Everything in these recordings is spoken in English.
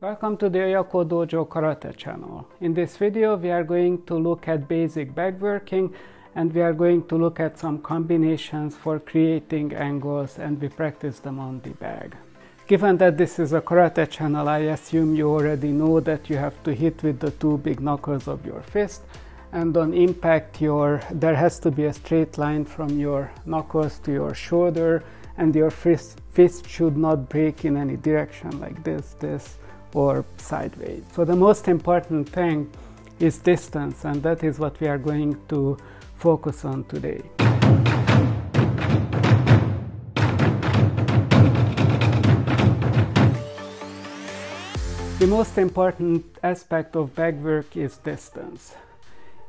Welcome to the Oyako Dojo Karate channel. In this video we are going to look at basic bag working, and we are going to look at some combinations for creating angles, and we practice them on the bag. Given that this is a karate channel, I assume you already know that you have to hit with the two big knuckles of your fist, and on impact there has to be a straight line from your knuckles to your shoulder, and your fist should not break in any direction like this or sideways. So the most important thing is distance, and that is what we are going to focus on today. The most important aspect of bag work is distance.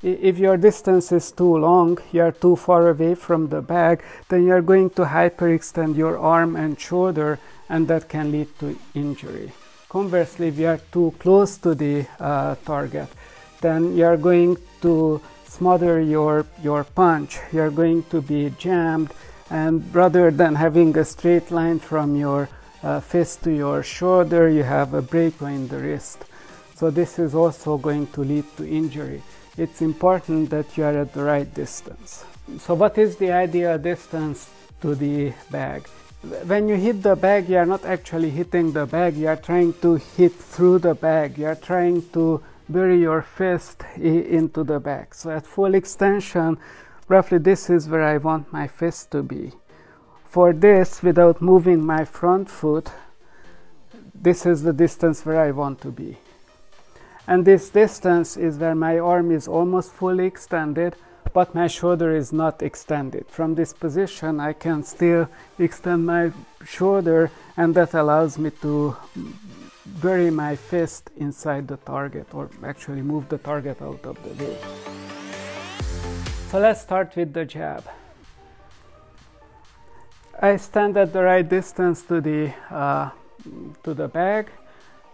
If your distance is too long, you are too far away from the bag, then you are going to hyperextend your arm and shoulder, and that can lead to injury. Conversely, if you are too close to the target, then you are going to smother your punch. You are going to be jammed, and rather than having a straight line from your fist to your shoulder, you have a breakaway in the wrist. So this is also going to lead to injury. It's important that you are at the right distance. So what is the ideal distance to the bag? When you hit the bag, you are not actually hitting the bag, you are trying to hit through the bag. You are trying to bury your fist into the bag. So at full extension, roughly this is where I want my fist to be. For this, without moving my front foot, this is the distance where I want to be. And this distance is where my arm is almost fully extended, but my shoulder is not extended. From this position, I can still extend my shoulder, and that allows me to bury my fist inside the target, or actually move the target out of the way. So let's start with the jab. I stand at the right distance to the bag.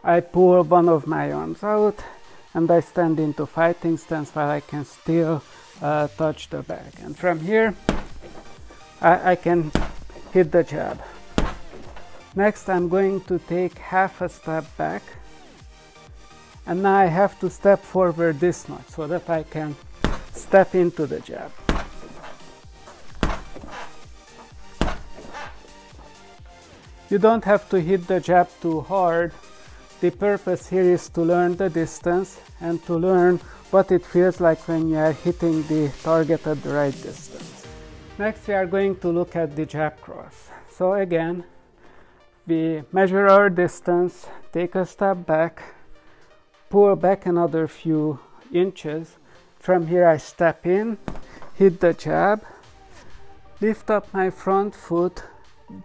I pull one of my arms out, and I stand into fighting stance while I can still touch the bag. And from here, I can hit the jab. Next, I'm going to take half a step back, and now I have to step forward this much so that I can step into the jab. You don't have to hit the jab too hard. The purpose here is to learn the distance and to learn what it feels like when you are hitting the target at the right distance. Next, we are going to look at the jab cross. So again, we measure our distance, take a step back, pull back another few inches. From here I step in, hit the jab, lift up my front foot,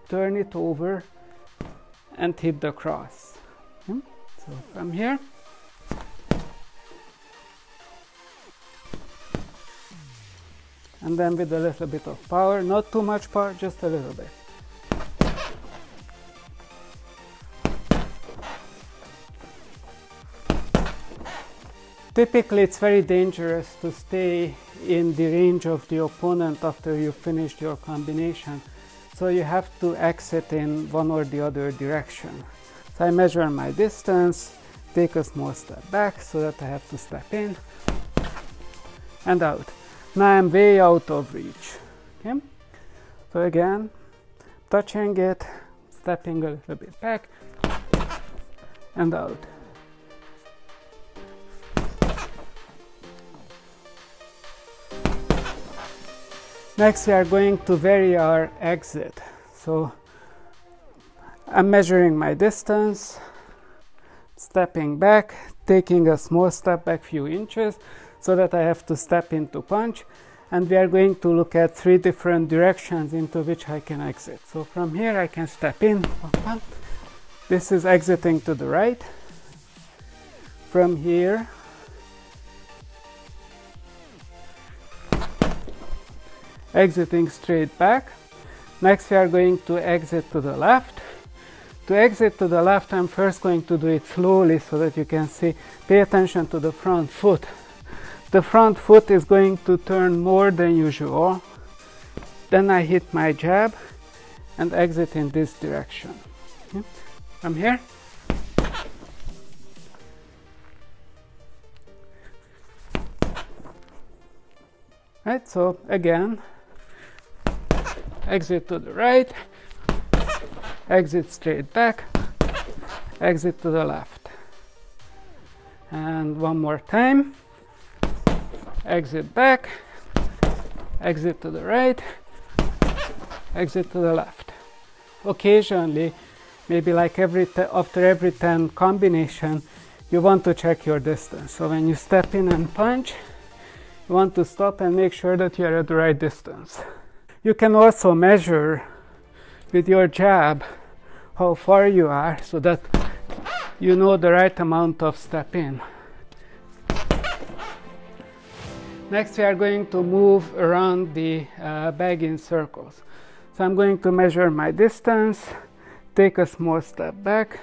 turn it over, and hit the cross. So from here, and then with a little bit of power, not too much power, just a little bit. Typically, it's very dangerous to stay in the range of the opponent after you've finished your combination. So you have to exit in one or the other direction. So I measure my distance, take a small step back so that I have to step in and out. Now I'm way out of reach. Okay? So again, touching it, stepping a little bit back and out. Next, we are going to vary our exit. So I'm measuring my distance, stepping back, taking a small step back few inches so that I have to step into punch, and we are going to look at 3 different directions into which I can exit. So from here I can step in. This is exiting to the right. From here, exiting straight back. Next, we are going to exit to the left. To exit to the left, I'm first going to do it slowly so that you can see. Pay attention to the front foot. The front foot is going to turn more than usual. Then I hit my jab and exit in this direction. From here, Right, so again, exit to the right, exit straight back, exit to the left. And one more time, exit back, exit to the right, exit to the left. Occasionally, maybe like after every 10 combination, you want to check your distance. So when you step in and punch, you want to stop and make sure that you are at the right distance. You can also measure with your jab how far you are so that you know the right amount of step in. Next, we are going to move around the bag in circles. So I'm going to measure my distance, take a small step back,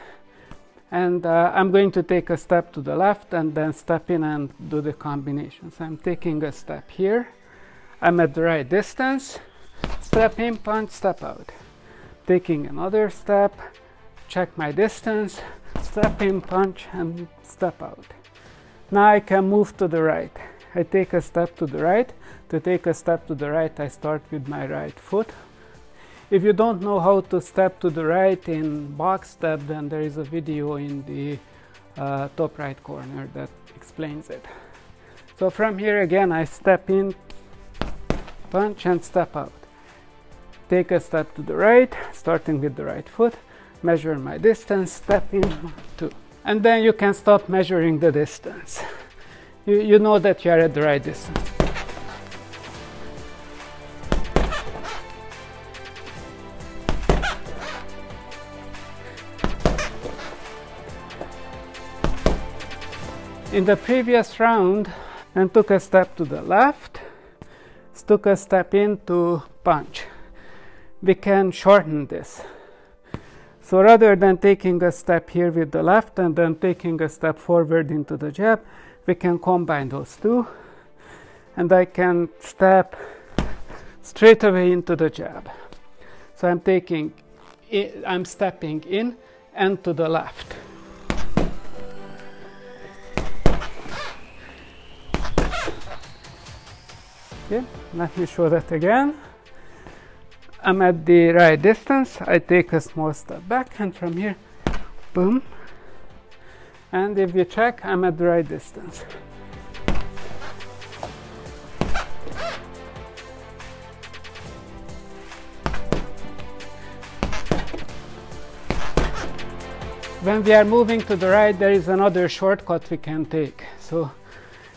and I'm going to take a step to the left and then step in and do the combination. So I'm taking a step here. I'm at the right distance. Step in, punch, step out. Taking another step, check my distance, step in, punch, and step out. Now I can move to the right. I take a step to the right. To take a step to the right, I start with my right foot. If you don't know how to step to the right in box step, then there is a video in the top right corner that explains it. So from here again, I step in, punch, and step out. Take a step to the right, starting with the right foot, measure my distance, step in, 1, 2. And then you can stop measuring the distance. You know that you are at the right distance. In the previous round, I took a step to the left, took a step in to punch. We can shorten this. So rather than taking a step here with the left and then taking a step forward into the jab, we can combine those two. And I can step straight away into the jab. So I'm stepping in and to the left. Okay, let me show that again. I'm at the right distance. I take a small step back, and from here, boom. And if you check, I'm at the right distance. When we are moving to the right, there is another shortcut we can take. So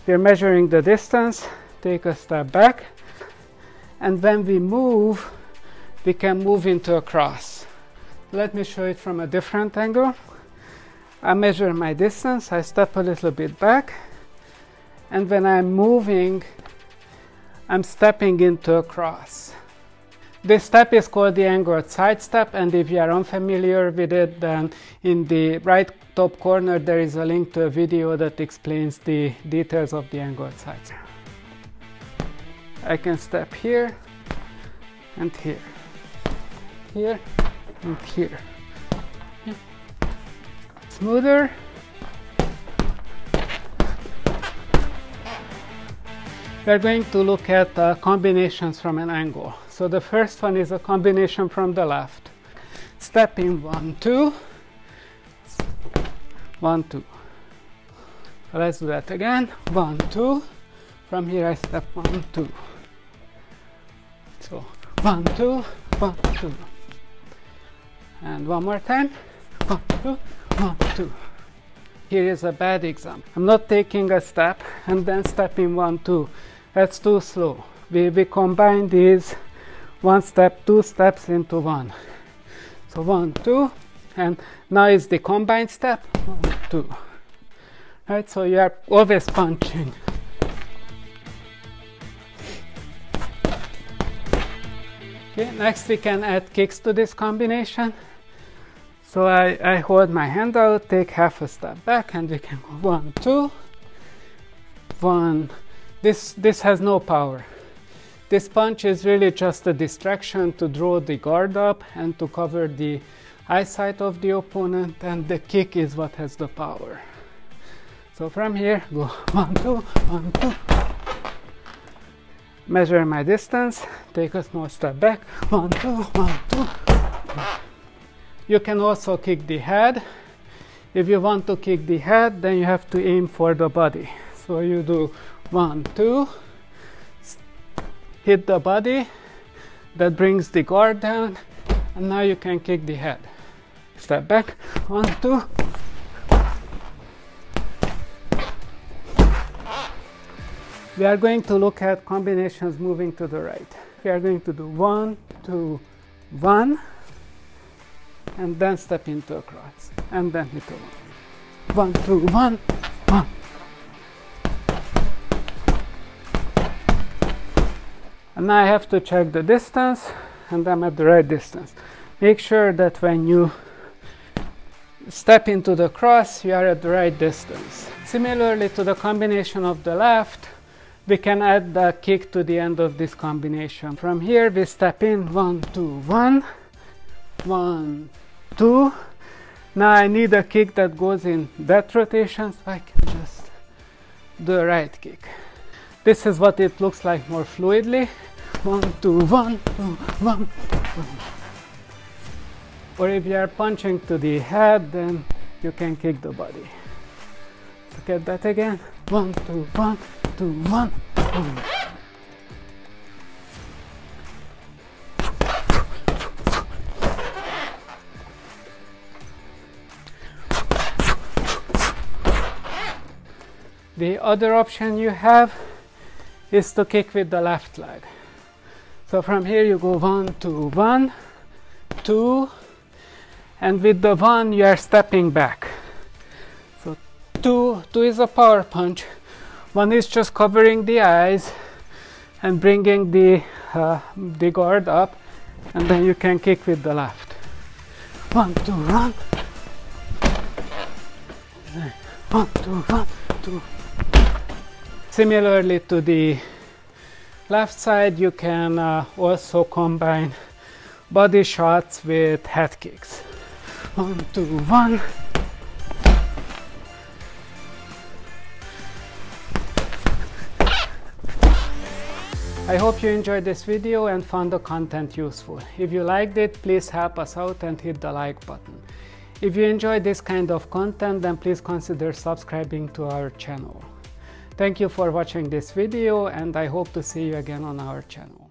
we are measuring the distance, take a step back, and when we move, we can move into a cross. Let me show it from a different angle. I measure my distance, I step a little bit back, and when I'm moving, I'm stepping into a cross. This step is called the angled side step, and if you are unfamiliar with it, then in the right top corner there is a link to a video that explains the details of the angled side step. I can step here and here, here and here. Yeah. Smoother. We are going to look at combinations from an angle. So the first one is a combination from the left. Step in 1, 2, 1, 2. So let's do that again. 1, 2. From here I step 1, 2. So 1, 2, 1, 2. And one more time. 1, 2, 1, 2. Here is a bad example. I'm not taking a step and then stepping 1, 2. That's too slow. We combine these 1 step, 2 steps into 1. So 1, 2, and now is the combined step. 1, 2. Right, so you are always punching. Okay, next we can add kicks to this combination. So I hold my hand out, take half a step back, and we can go 1, 2, 1. This has no power. This punch is really just a distraction to draw the guard up and to cover the eyesight of the opponent, and the kick is what has the power. So from here, go 1, 2, 1, 2. Measure my distance, take a small step back, 1, 2, 1, 2. You can also kick the head. If you want to kick the head, then you have to aim for the body. So you do 1, 2, hit the body, that brings the guard down, and now you can kick the head. Step back, 1, 2. We are going to look at combinations moving to the right. We are going to do 1, 2, 1, and then step into a cross, and then hit a 1, 2, 1, 1. And now I have to check the distance, and I'm at the right distance. Make sure that when you step into the cross, you are at the right distance. Similarly to the combination of the left, we can add the kick to the end of this combination. From here we step in, 1, 2, 1, 1, 2. Now I need a kick that goes in that rotation, so I can just do a right kick. This is what it looks like more fluidly. 1, 2, 1, 2, 1, 1. Or if you are punching to the head, then you can kick the body. Look at that again. 1, 2, 1, 2, 1, 1. The other option you have is to kick with the left leg. So from here you go 1, 2, 1, 2, and with the 1 you are stepping back. So 2 is a power punch. 1 is just covering the eyes and bringing the guard up, and then you can kick with the left. 1, 2, 1. 1, 2, 1, 2. Similarly to the left side, you can also combine body shots with head kicks. 1, 2, 1. I hope you enjoyed this video and found the content useful. If you liked it, please help us out and hit the like button. If you enjoyed this kind of content, then please consider subscribing to our channel. Thank you for watching this video, and I hope to see you again on our channel.